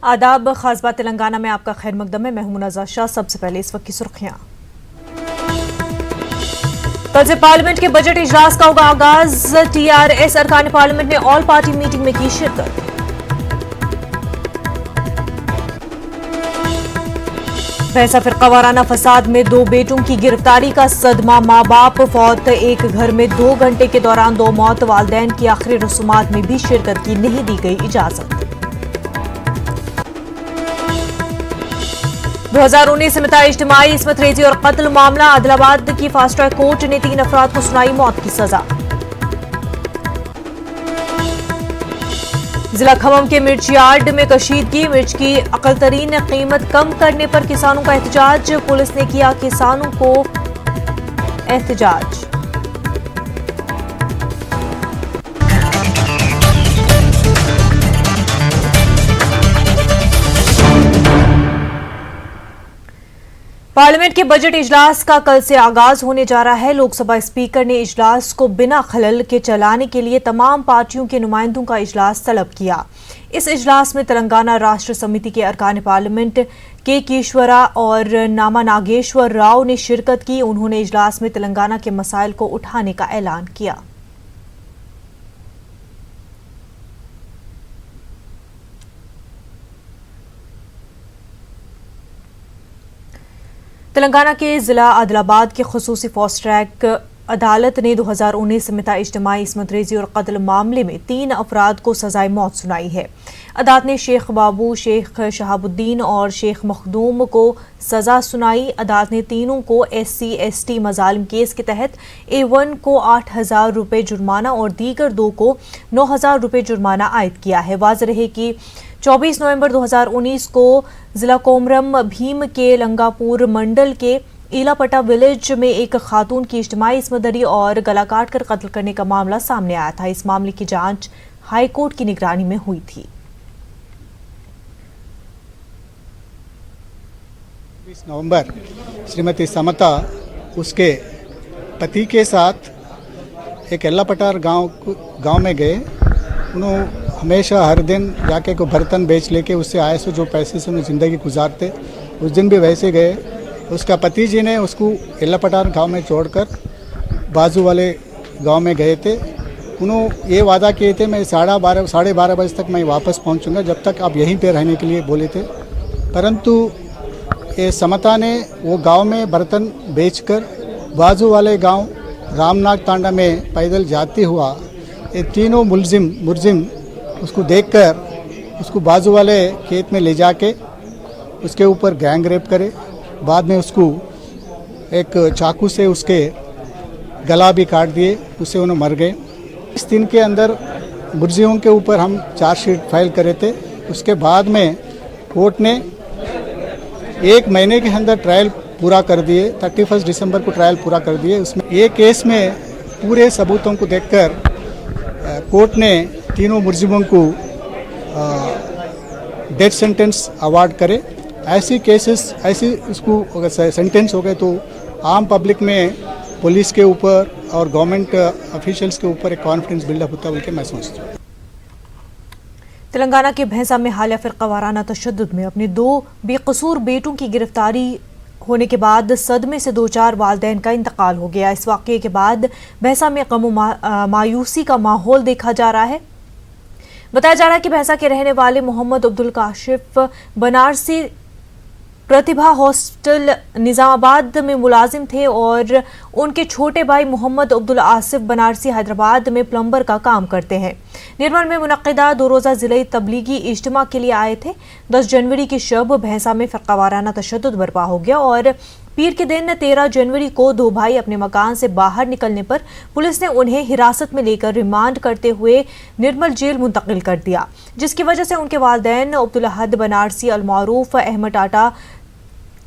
आदाब, खास बात तेलंगाना में आपका खैर मकदम है। मैं हूं मुनाज़ा शाह। सबसे पहले इस वक्त की सुर्खियां। कल से पार्लियामेंट के बजट इजलास का होगा आगाज। टीआरएस अरकान पार्लियामेंट ने ऑल पार्टी मीटिंग में की शिरकत। भैंसा फिरका वाराना फसाद में 2 बेटों की गिरफ्तारी का सदमा, मां बाप फौत, एक घर में 2 घंटे के दौरान 2 मौत, वालिदैन की आखिरी रसूमात में भी शिरकत की नहीं दी गई इजाजत। 2019 से मिटा इज्तिमाई इस्मत रेजी और कत्ल मामला, आदिलाबाद की फास्ट ट्रैक कोर्ट ने 3 अफराद को सुनाई मौत की सजा। जिला खम्मम के मिर्च यार्ड में कशीदगी, मिर्च की अकलतरीन कीमत कम करने पर किसानों का एहतजाज, पुलिस ने किया किसानों को एहतजाज। पार्लियामेंट के बजट इजलास का कल से आगाज होने जा रहा है। लोकसभा स्पीकर ने इजलास को बिना खलल के चलाने के लिए तमाम पार्टियों के नुमाइंदों का इजलास तलब किया। इस इजलास में तेलंगाना राष्ट्र समिति के अरकान पार्लियामेंट के ईश्वरा और नामा नागेश्वर राव ने शिरकत की। उन्होंने इजलास में तेलंगाना के मसाइल को उठाने का ऐलान किया। तेलंगाना के जिला आदिलाबाद के खुसूसी फास्ट ट्रैक अदालत ने 2019 से मिटा इज्तिमाई इस्मत रेजी और कत्ल मामले में 3 अफराद को सजाए मौत सुनाई है। अदालत ने शेख बाबू, शेख शहाबुद्दीन और शेख मखदूम को सजा सुनाई। अदालत ने तीनों को SC/ST मजालिम केस के तहत A1 को 8,000 रुपये जुर्माना और दीगर 2 को 9,000 रुपये जुर्माना आयद किया है। वाज़ रहे कि 24 नवंबर 2019 को जिला कोमरम भीम के लंगापुर मंडल के इलापटा विलेज में एक खातून की इज्तिमाई इस्मत दरी और गला काट कर कत्ल करने का मामला सामने आया था। इस मामले की जांच हाई कोर्ट की निगरानी में हुई थी। 20 नवंबर श्रीमती समता उसके पति के साथ एक एल्लापटार गांव में गए। उन्होंने हमेशा हर दिन जाके को बर्तन बेच लेके उससे आए से जो पैसे से उन्हें ज़िंदगी गुजारते, उस दिन भी वैसे गए। उसका पति जी ने उसको एल्लापटार गांव में छोड़कर बाजू वाले गांव में गए थे। उन्होंने ये वादा किए थे मैं 12:30 बजे तक मैं वापस पहुंचूंगा, जब तक आप यहीं पे रहने के लिए बोले थे। परंतु ये समता ने वो गांव में बर्तन बेचकर बाजू वाले गांव रामनाथ तांडा में पैदल जाते हुआ ये तीनों मुलजिम उसको देखकर उसको बाजू वाले खेत में ले जाके उसके ऊपर गैंग रेप करे। बाद में उसको एक चाकू से उसके गला भी काट दिए, उससे उन्हें मर गए। इस दिन के अंदर मुलजिमों के ऊपर हम चार्जशीट फाइल करे थे। उसके बाद में कोर्ट ने 1 महीने के अंदर ट्रायल पूरा कर दिए। 31 दिसंबर को ट्रायल पूरा कर दिए। उसमें ये केस में पूरे सबूतों को देखकर कोर्ट ने तीनों मुलजिमों को डेथ सेंटेंस अवार्ड करे। ऐसी केसेस इसको अगर सेंटेंस हो गए तो आम पब्लिक में पुलिस के ऊपर और गवर्नमेंट ऑफिशियल्स के ऊपर एक कॉन्फिडेंस बिल्डअप होता है बोल के मैं समझता हूँ। तेलंगाना के भैंसा में हालिया फिरका वाराना तशद्दुद में अपने 2 बेकसूर बेटों की गिरफ्तारी होने के बाद सदमे से 2-4 वालिदैन का इंतकाल हो गया। इस वाक़ये के बाद भैंसा में गम मायूसी का माहौल देखा जा रहा है। बताया जा रहा है कि भैंसा के रहने वाले मोहम्मद अब्दुल काशिफ बनारसी प्रतिभा हॉस्टल निजामाबाद में मुलाजिम थे और उनके छोटे भाई मोहम्मद अब्दुल आसिफ बनारसी हैदराबाद में प्लम्बर का काम करते हैं। निर्मल में मुनक्किदा 2 रोज़ा ज़िले तबलीगी इज्तिमा के लिए आए थे। 10 जनवरी की शब भैंसा में फ़िरका वाराना तशद्दुद बर्पा हो गया और पीर के दिन 13 जनवरी को 2 भाई अपने मकान से बाहर निकलने पर पुलिस ने उन्हें हिरासत में लेकर रिमांड करते हुए निर्मल जेल मुंतकिल कर दिया, जिसकी वजह से उनके वालिदैन अब्दुल अहद बनारसी, अलमारूफ अहमद टाटा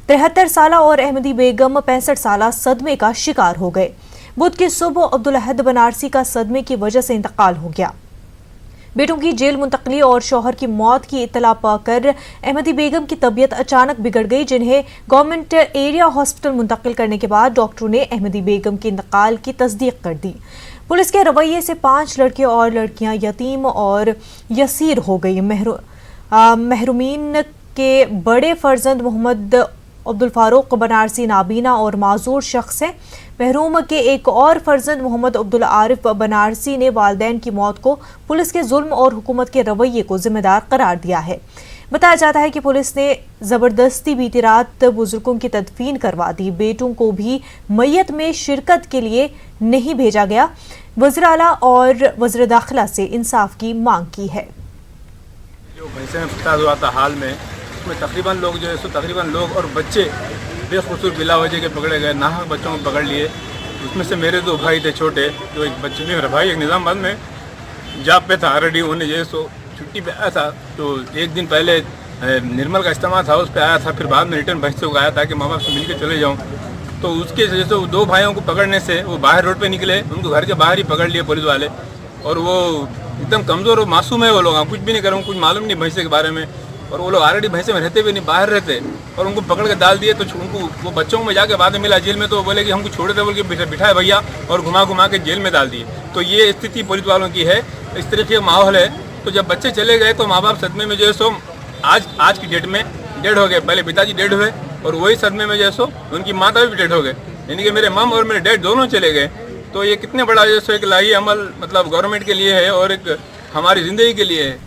73 साल और अहमदी बेगम 65 साल सदमे का शिकार हो गए। बुध की सुबह अब्दुल अहद बनारसी का सदमे की वजह से इंतकाल हो गया। बेटों की जेल मुंतकली और शौहर की मौत की इत्तला पाकर अहमदी बेगम की तबीयत अचानक बिगड़ गई, जिन्हें गवर्नमेंट एरिया हॉस्पिटल मुंतकिल करने के बाद डॉक्टरों ने अहमदी बेगम के इंतकाल की तस्दीक कर दी। पुलिस के रवैये से 5 लड़के और लड़कियां यतीम और यसीर हो गई। महरूमीन के बड़े फर्जंद मोहम्मद अब्दुल फारूक बनारसी नाबीना और माजूर शख्स हैं। महरूम के एक और फर्जंद मोहम्मद अब्दुल आरिफ बनारसी ने वालिदैन की मौत को पुलिस के जुल्म और हुकूमत के रवैये को जिम्मेदार करार दिया है। बताया जाता है कि पुलिस ने जबरदस्ती बीती रात बुजुर्गों की तदफीन करवा दी। बेटों को भी मैयत में शिरकत के लिए नहीं भेजा गया। वज़ीर आला और वज़ीर दाखिला से इंसाफ की मांग की है। जो भैंसे में फसाद हुआ था हाल में, उसमें तकरीबन लोग जो है सो तकरीबन लोग और बच्चे बेखसूर बिला वजह के पकड़े गए, नाहक बच्चों को पकड़ लिए। उसमें से मेरे 2 भाई थे छोटे, जो एक बच्चे में मेरा भाई एक निज़ामाबाद में जॉब पे था ऑलरेडी, उन्हें जो है सो छुट्टी पे आया था। तो एक दिन पहले निर्मल का इज्तिमा था, उस पर आया था, फिर बाद में रिटर्न भैंसे को आया था कि माँ बाप से मिल के चले जाऊँ। तो उसके वजह से 2 भाइयों को पकड़ने से वो बाहर रोड पे निकले, उनको घर के बाहर ही पकड़ लिए पुलिस वाले। और वो एकदम कमज़ोर और मासूम है वो लोग, कुछ भी नहीं करूँ, कुछ मालूम नहीं भैंसे के बारे में। और वो लोग ऑलरेडी भैंसे में रहते हुए नहीं, बाहर रहते, और उनको पकड़ के डाल दिए। तो उनको वो बच्चों में जाके बाद में मिला जेल में, तो वो बोले कि हमको छोड़े थे, बोल के बिठाए भैया, और घुमा घुमा के जेल में डाल दिए। तो ये स्थिति पुलिस वालों की है, इस तरीके का माहौल है। तो जब बच्चे चले गए तो माँ बाप सदमे में जो है सो आज की डेट में डेड हो गए। पहले पिताजी डेड हुए और वही सदमे में जो है सो उनकी माता भी डेड हो गए, यानी कि मेरे मम और मेरे डैड दोनों चले गए। तो ये कितने बड़ा जो है एक लाही अमल मतलब गवर्नमेंट के लिए है और एक हमारी ज़िंदगी के लिए है।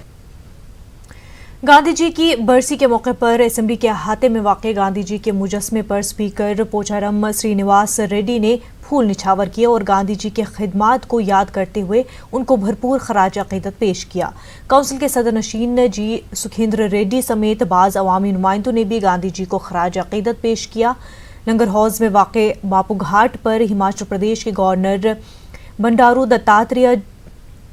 गांधी जी की बरसी के मौके पर असेंबली के अहाते में वाक़ गांधी जी के मुजस्मे पर स्पीकर पोचारम श्रीनिवास रेड्डी ने फूल निछावर किया और गांधी जी के खिदमात को याद करते हुए उनको भरपूर खराज अक़ीदत पेश किया। काउंसिल के सदर नशीन जी सुखेंद्र रेड्डी समेत बाज़ अवामी नुमाइंदों ने भी गांधी जी को खराज अक़ीदत पेश किया। लंगर हाउस में वाक़ बापू घाट पर हिमाचल प्रदेश के गवर्नर बंडारू दत्तात्रेय,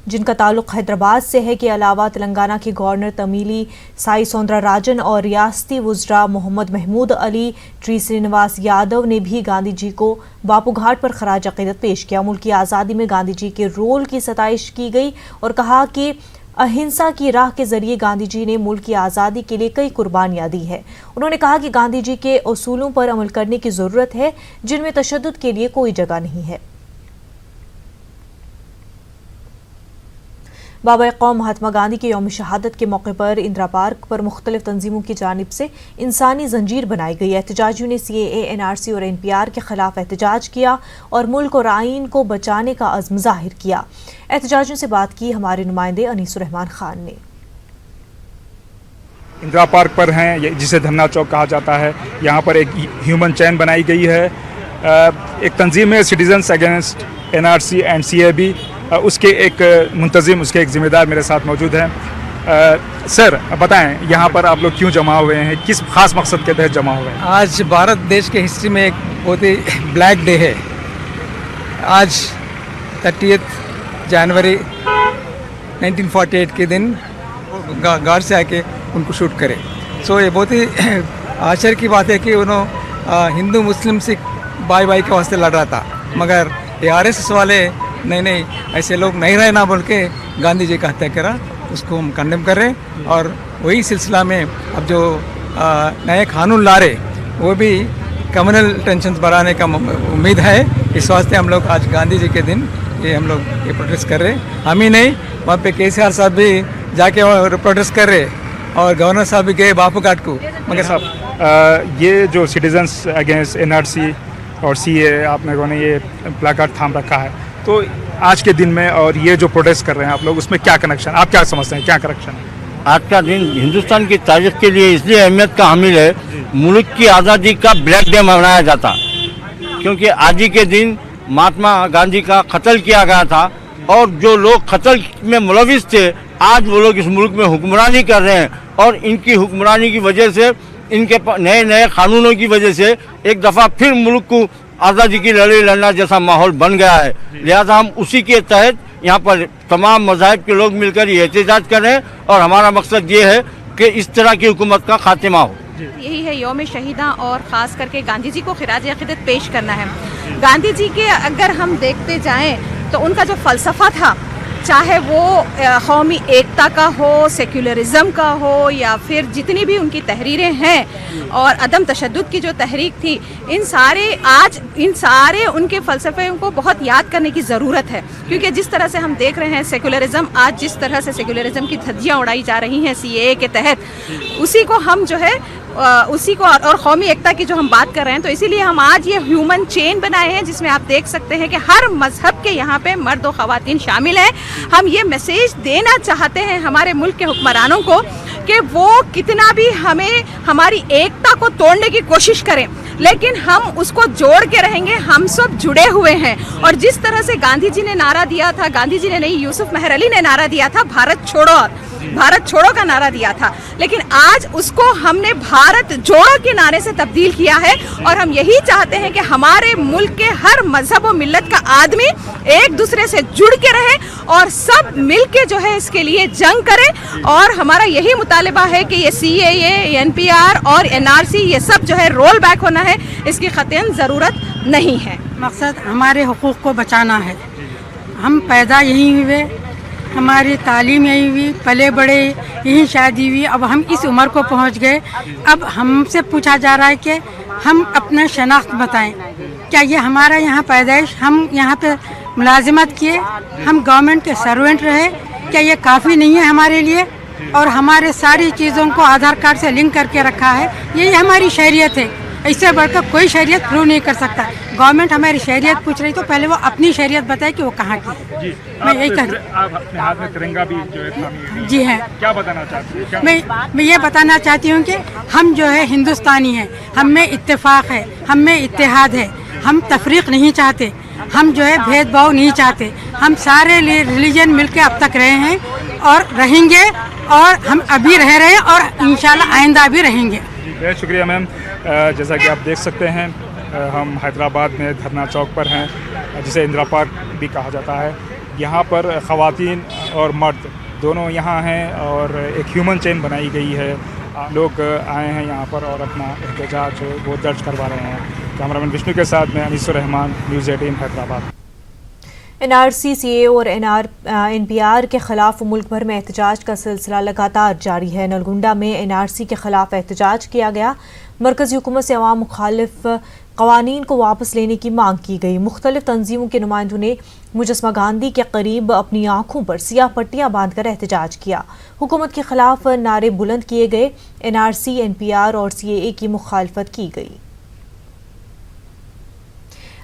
जिनका ताल्लुक हैदराबाद से है, के अलावा तेलंगाना के गवर्नर तमिली साई सौंदराराजन और रियासती वज़रा मोहम्मद महमूद अली ट्री श्रीनिवास यादव ने भी गांधी जी को बापू घाट पर खराज अक़ीदत पेश किया। मुल्क की आज़ादी में गांधी जी के रोल की सताइश की गई और कहा कि अहिंसा की राह के जरिए गांधी जी ने मुल्क की आज़ादी के लिए कई कुर्बानियां दी है। उन्होंने कहा कि गांधी जी के उसूलों पर अमल करने की ज़रूरत है, जिनमें तशद्दुद के लिए कोई जगह नहीं है। बाबा कौम महात्मा गांधी के यौम शहादत के मौके पर इंदिरा पार्क पर मुख्तलिफ तंजीमों की जानिब से इंसानी जंजीर बनाई गई। एहतजाजियों ने CAA, NRC और NPR के खिलाफ एहतजाज किया और मुल्क और आइन को बचाने का अज़्म जाहिर किया। एहतजाजियों से बात की हमारे नुमाइंदे अनीसुर रहमान खान ने। इंदिरा पार्क पर हैं, जिसे धरना चौक कहा जाता है। यहाँ पर एक ह्यूमन चैन बनाई गई है। एक तंजीम है citizens against NRC and CAB, उसके एक मुंतजिम, उसके एक ज़िम्मेदार मेरे साथ मौजूद हैं। सर बताएं, यहाँ पर आप लोग क्यों जमा हुए हैं, किस खास मकसद के तहत जमा हुए हैं? आज भारत देश के हिस्ट्री में एक बहुत ही ब्लैक डे है। आज 30 जनवरी 1948 के दिन गार्ड से आके उनको शूट करे। सो ये बहुत ही आश्चर्य की बात है कि उन्होंने हिंदू मुस्लिम सिख भाई भाई के वास्ते लड़ रहा था, मगर ये RSS वाले नहीं ऐसे लोग नहीं रहे ना बोल के गांधी जी का हत्या करा। उसको हम कंडेम कर रहे, और वही सिलसिला में अब जो नए कानून ला रहे वो भी कम्युनल टेंशन बढ़ाने का उम्मीद है। इस वास्ते हम लोग आज गांधी जी के दिन हम लोग ये प्रोटेस्ट कर रहे। हम ही नहीं, वहाँ पे KCR साहब भी जाके प्रोटेस्ट कर रहे और गवर्नर साहब भी गए बापू घाट को। मगर साहब ये जो सिटीजन्स अगेंस्ट NRC और CAA आप लोगों ने ये प्लाकार्ड थाम रखा है, तो आज के दिन में और ये जो प्रोटेस्ट कर रहे हैं आप लोग, उसमें क्या कनेक्शन, आप क्या समझते हैं, क्या कनेक्शन है? आज का दिन हिंदुस्तान की तारीख के लिए इसलिए अहमियत का हामिल है, मुल्क की आज़ादी का ब्लैक डे मनाया जाता, क्योंकि आज ही के दिन महात्मा गांधी का कत्ल किया गया था, और जो लोग कत्ल में मुलविस थे आज वो लोग इस मुल्क में हुक्मरानी कर रहे हैं, और इनकी हुक्मरानी की वजह से, इनके नए नए कानूनों की वजह से एक दफ़ा फिर मुल्क को आज़ादी की लड़ाई लड़ना जैसा माहौल बन गया है। लिहाजा हम उसी के तहत यहाँ पर तमाम मज़ाहिब के लोग मिलकर ये एहतजाज कर रहे हैं, और हमारा मकसद ये है कि इस तरह की हुकूमत का खात्मा हो। यही है यौम शहीदा, और ख़ास करके गांधी जी को खिराज अक़ीदत पेश करना है। गांधी जी के अगर हम देखते जाएं तो उनका जो फ़लसफ़ा था चाहे वो कौमी एकता का हो, सेक्युलरिज्म का हो, या फिर जितनी भी उनकी तहरीरें हैं और अदम तशद्दुद की जो तहरीक थी, इन सारे उनके फ़लसफ़े को बहुत याद करने की ज़रूरत है। क्योंकि जिस तरह से हम देख रहे हैं सेक्युलरिज्म, आज जिस तरह से सेक्युलरिज्म की धज्जियाँ उड़ाई जा रही हैं CAA के तहत, उसी को हम जो है उसी को और कौमी एकता की जो हम बात कर रहे हैं, तो इसीलिए हम आज ये ह्यूमन चेन बनाए हैं, जिसमें आप देख सकते हैं कि हर मजहब के यहाँ पे मर्द और ख़वातीन शामिल हैं। हम ये मैसेज देना चाहते हैं हमारे मुल्क के हुक्मरानों को कि वो कितना भी हमें हमारी एकता को तोड़ने की कोशिश करें, लेकिन हम उसको जोड़ के रहेंगे। हम सब जुड़े हुए हैं। और जिस तरह से गांधी जी ने नारा दिया था, गांधी जी ने नहीं, यूसुफ मेहर अली ने नारा दिया था, भारत छोड़ो का नारा दिया था, लेकिन आज उसको हमने भारत जोड़ो के नारे से तब्दील किया है। और हम यही चाहते हैं कि हमारे मुल्क के हर मजहब और मिल्लत का आदमी एक दूसरे से जुड़ के रहे और सब मिल के जो है इसके लिए जंग करें। और हमारा यही मुतालिबा है कि ये CAA, NPR और NRC ये सब जो है रोल बैक होना है, इसकी क़तईन ज़रूरत नहीं है। मकसद हमारे हुकूक़ को बचाना है। हम पैदा यहीं हुए, हमारी तालीम यही हुई, पले बड़े यहीं शादी हुई, अब हम इस उम्र को पहुंच गए। अब हमसे पूछा जा रहा है कि हम अपना शनाख्त बताएं। क्या ये हमारा यहाँ पैदाइश, हम यहाँ पे मुलाजिमत किए, हम गवर्नमेंट के सर्वेंट रहे, क्या ये काफ़ी नहीं है हमारे लिए? और हमारे सारी चीज़ों को आधार कार्ड से लिंक करके रखा है, यही हमारी शरीयत है। इससे बढ़कर कोई शरीयत प्रूव नहीं कर सकता। गवर्नमेंट हमारी शरीयत पूछ रही, तो पहले वो अपनी शरीयत बताए कि वो कहाँ की है। मैं यही कह, आप अपने हाथ में तिरंगा भी जो है जी हैं, क्या बताना चाहती हैं? मैं ये बताना चाहती हूँ कि हम जो है हिंदुस्तानी हैं, हम में इत्तेफाक है, हम में इत्तेहाद है, हम तफरीक नहीं चाहते, हम जो है भेदभाव नहीं चाहते। हम सारे रिलीजन मिलके अब तक रहे हैं और रहेंगे, और हम अभी रह रहे हैं और इंशाल्लाह आइंदा भी रहेंगे। बहुत शुक्रिया मैम। जैसा कि आप देख सकते हैं, हम हैदराबाद में धरना चौक पर हैं, जिसे इंदिरा पार्क भी कहा जाता है। यहाँ पर ख़वातीन और मर्द दोनों यहाँ हैं और एक ह्यूमन चेन बनाई गई है। लोग आए हैं यहाँ पर और अपना एहतजाज वो दर्ज करवा रहे हैं। कैमरामैन विष्णु के साथ मैं Anisur Rahman, news 18 Hyderabad. NRC, CAA और NPR के खिलाफ मुल्क भर में एहतजाज का सिलसिला लगातार जारी है। नलगुंडा में NRC के खिलाफ एहतजाज किया गया। मरकज़ी हुकूमत से अवाम मुखालिफ कवानीन को वापस लेने की मांग की गई। मुख्तलिफ तंजीमों के नुमाइंदों ने मुजस्मा गांधी के करीब अपनी आंखों पर सियाह पट्टियां बांधकर एहतजाज किया। हुकूमत के खिलाफ नारे बुलंद किए गए। NRC, NPR और CAA की मुखालफत की गई।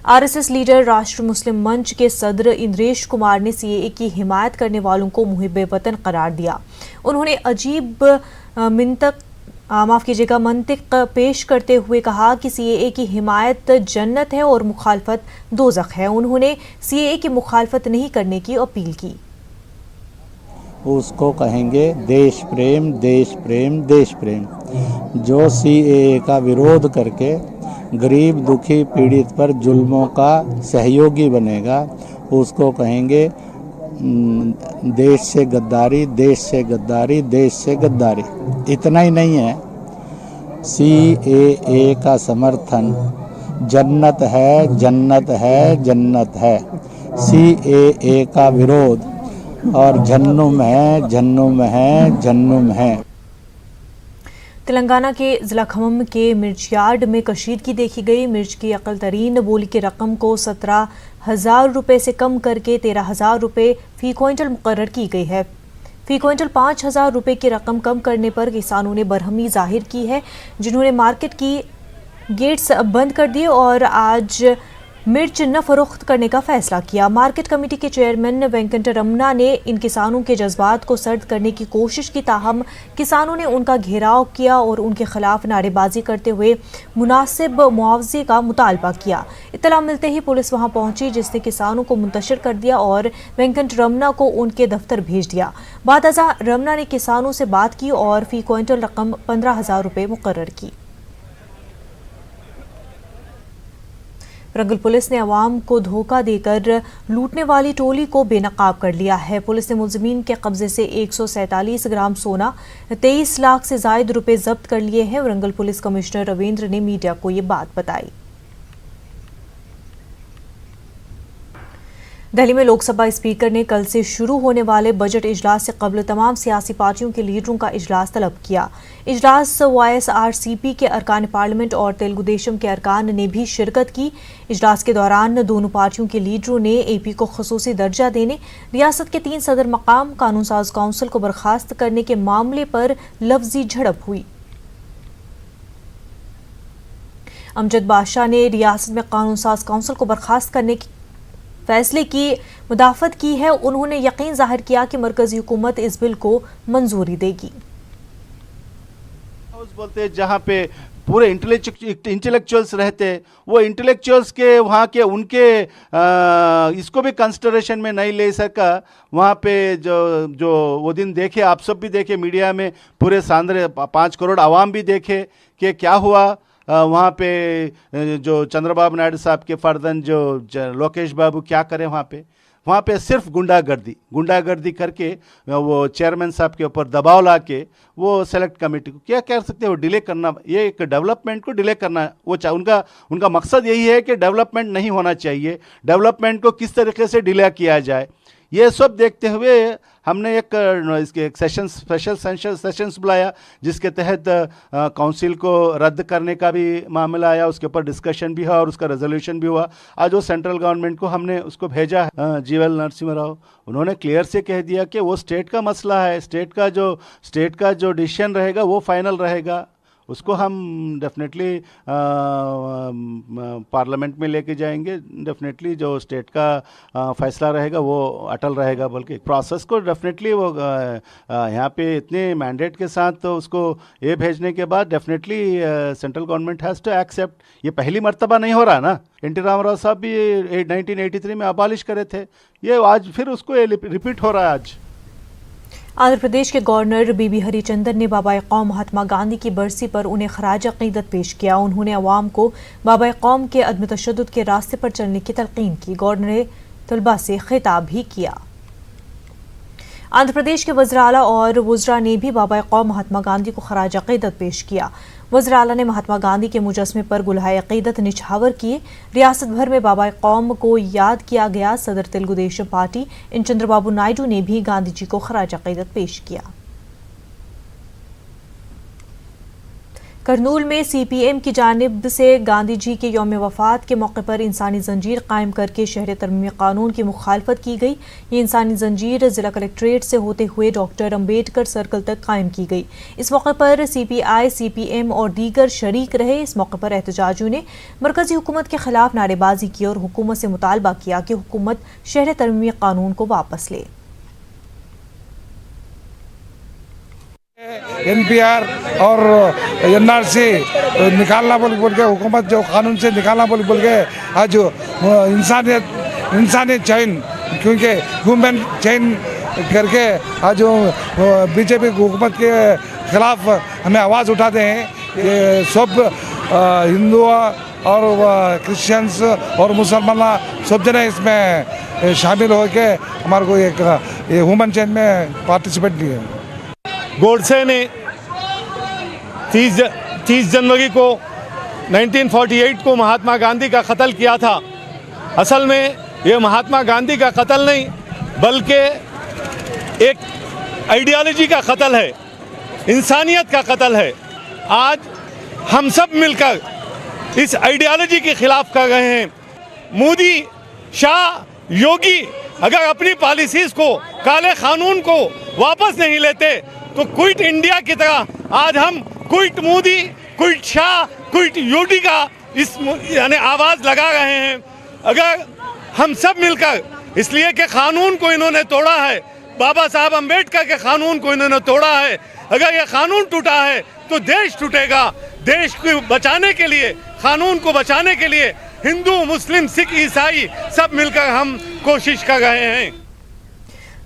RSS लीडर राष्ट्र मुस्लिम मंच के सदर इंद्रेश कुमार ने CAA की हिमायत करने वालों को मुहिब्बे वतन करार दिया। उन्होंने अजीब मंतिक पेश करते हुए कहा कि CAA की हिमायत जन्नत है और मुखालफत दोज़ख है। उन्होंने CAA की मुखालफत नहीं करने की अपील की। उसको कहेंगे देश प्रेम, देश प्रेम, देश प्रेम। जो CAA का विरोध करके गरीब, दुखी, पीड़ित पर जुल्मों का सहयोगी बनेगा, उसको कहेंगे देश से गद्दारी, देश से गद्दारी, देश से गद्दारी। इतना ही नहीं है, CAA का समर्थन जन्नत है, जन्नत है, जन्नत है। CAA का विरोध और जहन्नुम है, जहन्नुम है, जहन्नुम है। तेलंगाना के ज़िला खम्मम के मिर्च यार्ड में कशीदगी देखी गई। मिर्च की अक़ल तरीन बोली की रकम को 17,000 रुपये से कम करके 13,000 रुपये फ़ी क्विंटल मुकर्रर की गई है। फ़ी क्विंटल 5,000 रुपये की रकम कम करने पर किसानों ने बरहमी जाहिर की है, जिन्होंने मार्केट की गेट्स बंद कर दिए और आज मिर्च न फरोख्त करने का फैसला किया। मार्केट कमेटी के चेयरमैन वेंकट रमना ने इन किसानों के जज्बात को सर्द करने की कोशिश की, ताहम किसानों ने उनका घेराव किया और उनके खिलाफ नारेबाजी करते हुए मुनासिब मुआवजे का मुतालबा किया। इत्तला मिलते ही पुलिस वहां पहुंची, जिसने किसानों को मुंतशिर कर दिया और वेंकट रमना को उनके दफ्तर भेज दिया। बादअज़ा रमना ने किसानों से बात की और फ़ी क्विंटल रकम 15,000 रुपये मुकर्रर की। रंगल पुलिस ने अवाम को धोखा देकर लूटने वाली टोली को बेनकाब कर लिया है। पुलिस ने मुलजिमीन के कब्जे से 147 ग्राम सोना, 23 लाख से जायद रुपए जब्त कर लिए हैं। रंगल पुलिस कमिश्नर रविंद्र ने मीडिया को ये बात बताई। दिल्ली में लोकसभा स्पीकर ने कल से शुरू होने वाले बजट इजलास से कबल तमाम सियासी पार्टियों के लीडरों का इजलास तलब किया। इजलास YSRCP के अरकान पार्लियामेंट और तेलुगु देशम के अरकान ने भी शिरकत की। इजलास के दौरान दोनों पार्टियों के लीडरों ने AP को खसूसी दर्जा देने, रियासत के 3 सदर मकाम कानून साज काउंसिल को बर्खास्त करने के मामले पर लफ्जी झड़प हुई। अमजद बादशाह ने रियासत में कानून साज काउंसिल को बर्खास्त करने की फैसले की मुदाफत की है। उन्होंने यकीन जाहिर किया कि मरकजी हुकूमत इस बिल को मंजूरी देगी। बोलते जहाँ पे पूरे इंटेलेक्चुअल्स रहते, वो इंटेलेक्चुअल्स के वहाँ के उनके इसको भी कंसिडरेशन में नहीं ले सका। वहाँ पे जो वो दिन देखे, आप सब भी देखे मीडिया में, पूरे सांद्रे 5 करोड़ आवाम भी देखे कि क्या हुआ। वहाँ पे जो चंद्रबाबू नायडू साहब के फर्जंद जो लोकेश बाबू क्या करें वहाँ पे सिर्फ गुंडागर्दी करके वो चेयरमैन साहब के ऊपर दबाव ला के वो सेलेक्ट कमेटी को क्या कह सकते हैं, वो डिले करना, ये एक डेवलपमेंट को डिले करना, वो उनका मकसद यही है कि डेवलपमेंट नहीं होना चाहिए, डेवलपमेंट को किस तरीके से डिले किया जाए। ये सब देखते हुए हमने एक स्पेशल सेशंस बुलाया, जिसके तहत काउंसिल को रद्द करने का भी मामला आया, उसके ऊपर डिस्कशन भी हुआ और उसका रेजोल्यूशन भी हुआ। आज वो सेंट्रल गवर्नमेंट को हमने उसको भेजा है। जीएल नरसिम्हा राव उन्होंने क्लियर से कह दिया कि वो स्टेट का मसला है, स्टेट का जो डिसीजन रहेगा वो फाइनल रहेगा, उसको हम डेफिनेटली पार्लियामेंट में लेके जाएंगे। डेफिनेटली जो स्टेट का फैसला रहेगा वो अटल रहेगा, बल्कि प्रोसेस को डेफिनेटली वो यहाँ पे इतने मैंडेट के साथ तो उसको ये भेजने के बाद definitely central government has to accept. ये पहली मर्तबा नहीं हो रहा ना, NT रामाराव साहब भी 1983 में अबॉलिश करे थे, ये आज फिर उसको रिपीट हो रहा है। आज आंध्र प्रदेश के गवर्नर BB हरिचंदन ने बाबा कौम महात्मा गांधी की बरसी पर उन्हें खराज अकीदत पेश किया। उन्होंने अवाम को बाबा कौम के अदम तशद्दुद के रास्ते पर चलने की तलकीन की। गवर्नर ने तलबा से खिताब भी किया। आंध्र प्रदेश के वज़ीर आला और वज़रा ने भी बाबा कौम महात्मा गांधी को खराज अकीदत पेश किया। वज़ीर आला ने महात्मा गांधी के मुजस्मे पर गुलहाए अकीदत निछावर किए। रियासत भर में बाबा कौम को याद किया गया। सदर तेलुगु देशम पार्टी एन चंद्रबाबू नायडू ने भी गांधी जी को खराज अकीदत पेश किया। करनूल में CPM की जानिब से गांधी जी के यौम वफात के मौके पर इंसानी जंजीर कायम करके शहर तरमीम कानून की मुखालफत की गई। ये इंसानी जंजीर जिला कलेक्ट्रेट से होते हुए डॉक्टर अम्बेडकर सर्कल तक कायम की गई। इस मौके पर CPI, CPM और दीगर शरीक रहे। इस मौके पर एहतजाजियों ने मरकजी हुकूमत के खिलाफ नारेबाजी की और हुकूमत से मुतालबा किया कि हुकूमत शहर तरमीम कानून को वापस ले। NPR और NRC निकालना बोल के हुकूमत जो कानून से निकालना बोल के आज इंसानियत चैन, क्योंकि ह्यूमन चैन करके आज बीजेपी हुकूमत के खिलाफ हमें आवाज़ उठाते हैं। ये सब हिंदू और क्रिश्चियंस और मुसलमान सब जने इसमें शामिल होकर हमारे को एक ह्यूमन चैन में पार्टिसिपेट किए। गोडसे ने 30 जनवरी को 1948 को महात्मा गांधी का कत्ल किया था। असल में ये महात्मा गांधी का कत्ल नहीं, बल्कि एक आइडियोलॉजी का कत्ल है, इंसानियत का कत्ल है। आज हम सब मिलकर इस आइडियोलॉजी के खिलाफ कर रहे हैं। मोदी, शाह, योगी अगर अपनी पॉलिसीज़ को, काले कानून को वापस नहीं लेते तो क्विट इंडिया की तरह आज हम quit Modi, quit Shah, quit Yogi का यानी आवाज़ लगा रहे हैं। अगर हम सब मिलकर, इसलिए कि कानून को इन्होंने तोड़ा है, बाबा साहब अम्बेडकर के कानून को इन्होंने तोड़ा है। अगर ये कानून टूटा है तो देश टूटेगा। देश को बचाने के लिए, कानून को बचाने के लिए हिंदू, मुस्लिम, सिख, ईसाई सब मिलकर हम कोशिश कर रहे हैं।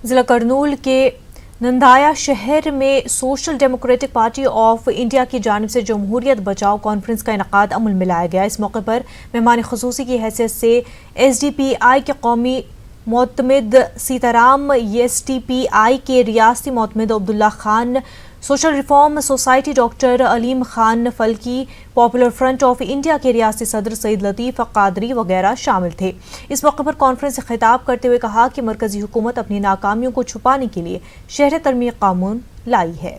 जिला करनूल के नंदाया शहर में social democratic party of India की जानिब से जमहूरियत बचाओ कॉन्फ्रेंस का इनकाद अमल में लाया गया। इस मौके पर मेहमान खुसूसी की हैसियत से SDPI के कौमी मोतमिद सीताराम STPI के रियासती मोतमिद Abdullah Khan, social reform society doctor Aleem Khan Falki, popular front of India के रियासती सदर सईद लतीफ़ कादरी वगैरह शामिल थे। इस मौके पर कॉन्फ्रेंस से खिताब करते हुए कहा कि मरकजी हुकूमत अपनी नाकामियों को छुपाने के लिए शहर तरमीम कानून लाई है।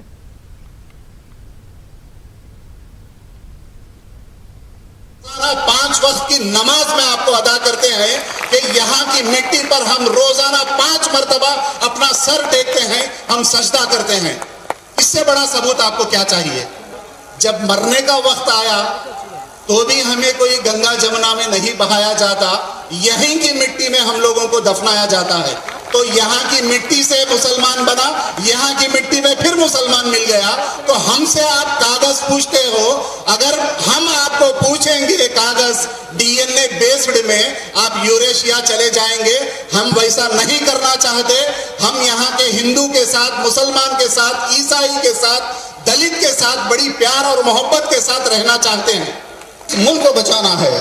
पांच वक्त की नमाज में आपको अदा करते हैं कि यहाँ की मिट्टी पर हम रोजाना 5 मरतबा अपना सर टेकते हैं, हम सजदा करते हैं। इससे बड़ा सबूत आपको क्या चाहिए? जब मरने का वक्त आया तो भी हमें कोई गंगा जमुना में नहीं बहाया जाता, यहीं की मिट्टी में हम लोगों को दफनाया जाता है। तो यहाँ की मिट्टी से मुसलमान बना, यहाँ की मिट्टी में फिर मुसलमान मिल गया। तो हमसे आप कागज पूछते हो, अगर हम आपको पूछेंगे कागज DNA बेस्ड में, आप यूरेशिया चले जाएंगे। हम वैसा नहीं करना चाहते। हम यहाँ के हिंदू के साथ, मुसलमान के साथ, ईसाई के साथ, दलित के साथ बड़ी प्यार और मोहब्बत के साथ रहना चाहते हैं। मुल्क को बचाना है।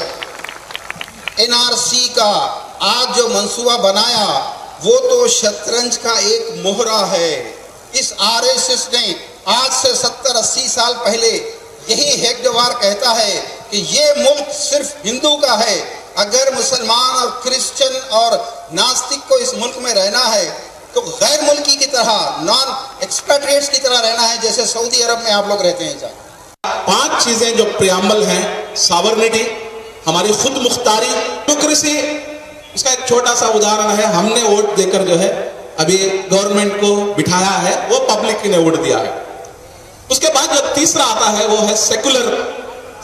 NRC का आज जो मंसूबा बनाया वो तो शतरंज का एक मोहरा है। इस RSS ने आज से 70-80 साल पहले यही हेगडेवार कहता है कि ये मुल्क सिर्फ हिंदू का है। अगर मुसलमान और क्रिश्चियन और नास्तिक को इस मुल्क में रहना है तो गैर मुल्की की तरह, नॉन एक्सपेट्रिएट्स की तरह रहना है, जैसे सऊदी अरब में आप लोग रहते हैं। 5 चीजें जो प्रियम्बल हैं, सॉवरेनिटी, हमारी खुद मुख्तारी, डेमोक्रेसी। इसका एक छोटा सा उदाहरण है, हमने वोट देकर जो है अभी गवर्नमेंट को बिठाया है, वो पब्लिक ने वोट दिया है। उसके बाद जो तीसरा आता है वो है सेकुलर।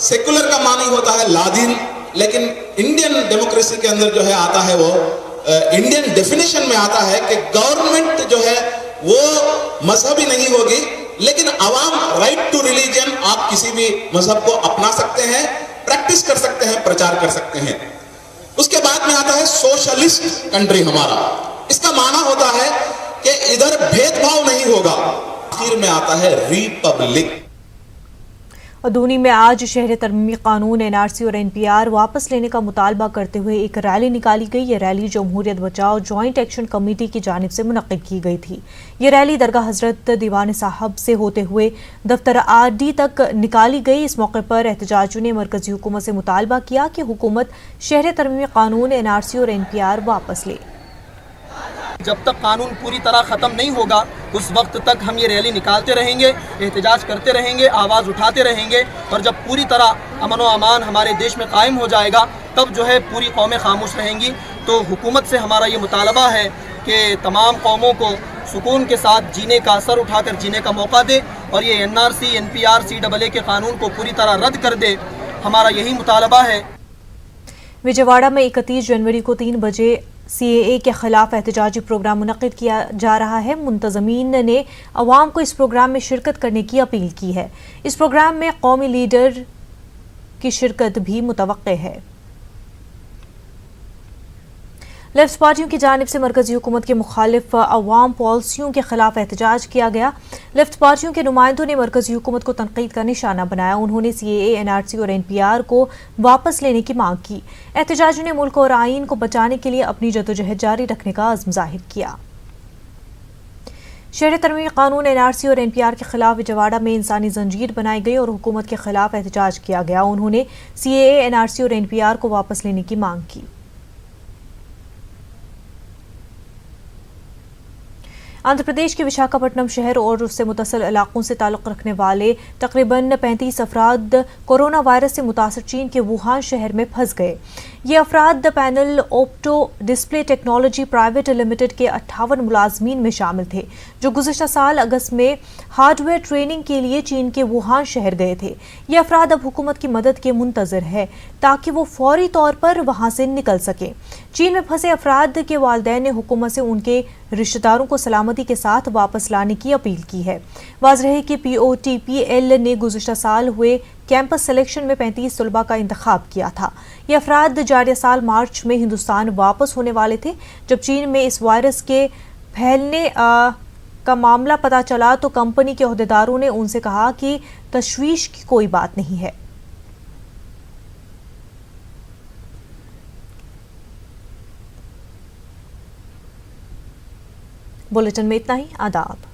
सेकुलर का मानी होता है लादीन, लेकिन इंडियन डेमोक्रेसी के अंदर जो है आता है वो इंडियन डेफिनेशन में आता है कि गवर्नमेंट जो है वो मजहबी नहीं होगी, लेकिन अवाम राइट टू रिलीजन, आप किसी भी मजहब को अपना सकते हैं, प्रैक्टिस कर सकते हैं, प्रचार कर सकते हैं। उसके बाद में आता है सोशलिस्ट कंट्री हमारा। इसका माना होता है कि इधर भेदभाव नहीं होगा। आखिर में आता है रिपब्लिक। अदूनी में आज शहर तरमीमी कानून NRC और NPR वापस लेने का मुतालबा करते हुए एक रैली निकाली गई। ये रैली जमहूरियत बचाओ जॉइंट एक्शन कमेटी की जानिब से मुनक्किद की गई थी। ये रैली दरगाह हजरत दीवान साहब से होते हुए दफ्तर RD तक निकाली गई। इस मौके पर एहतजाजियों ने मरकजी हुकूमत से मुतालबा किया कि हुकूमत शहर तरमीमी कानून NRC और NPR वापस ले। जब तक कानून पूरी तरह ख़त्म नहीं होगा उस वक्त तक हम ये रैली निकालते रहेंगे, एहतजाज करते रहेंगे, आवाज़ उठाते रहेंगे। और जब पूरी तरह अमन व अमान हमारे देश में कायम हो जाएगा तब जो है पूरी कौमें खामोश रहेंगी। तो हुकूमत से हमारा ये मुतालबा है कि तमाम कौमों को सुकून के साथ जीने का, सर उठाकर जीने का मौका दे और ये NRC, NPR, CAA के कानून को पूरी तरह रद्द कर दे। हमारा यही मुतालबा है। विजयवाड़ा में 31 जनवरी को 3 बजे CAA के खिलाफ एहतजाजी प्रोग्राम मुनक्किद किया जा रहा है। मुंतज़मीन ने अवाम को इस प्रोग्राम में शिरकत करने की अपील की है। इस प्रोग्राम में कौमी लीडर की शिरकत भी मुतवक्के है। लेफ्ट पार्टियों की जानिब से मरकजी हुकूमत के मुखालिफ अवाम पॉलिसियों के खिलाफ एहतजाज किया गया। लेफ्ट पार्टियों के नुमाइंदों ने मरकजी हुकूमत को तनकीद का निशाना बनाया। उन्होंने CAA, NRC और NPR को वापस लेने की मांग की। एहतजाजियों ने मुल्क और आईन को बचाने के लिए अपनी जदोजहद जारी रखने का अज़्म जाहिर किया। शहर तरमीमी कानून NRC और NPR के खिलाफ विजयवाड़ा में इंसानी जंजीर बनाई गई और हुकूमत के खिलाफ एहतजाज किया गया। उन्होंने CAA, NRC और NPR को वापस लेने की मांग की। आंध्र प्रदेश के विशाखापट्टनम शहर और उससे मुतसिल इलाकों से ताल्लुक़ रखने वाले तकरीबन 35 अफराद कोरोना वायरस से मुतासर चीन के वुहान शहर में फंस गए। ये अफराद panel opto display technology private limited के 58 मुलाजमीन में शामिल थे, जो गुज़िश्ता साल अगस्त में हार्डवेयर ट्रेनिंग के लिए चीन के वुहान शहर गए थे। ये अफराद अब हुकूमत की मदद के मुंतज़िर है ताकि वो फौरी तौर पर वहाँ से निकल सके। चीन में फंसे अफराद के वालिदैन ने हुकूमत से उनके रिश्तेदारों को सलामती के साथ वापस लाने की अपील की है। वाज़ रहे कि POTPL ने गुज़िश्ता साल हुए कैंपस सिलेक्शन में 35 तलबा का इंतखाब किया था। ये अफराद जारिया साल मार्च में हिंदुस्तान वापस होने वाले थे। जब चीन में इस वायरस के फैलने का मामला पता चला तो कंपनी के अहदेदारों ने उनसे कहा कि तशवीश की कोई बात नहीं है। बुलेटिन में इतना ही। आदाब।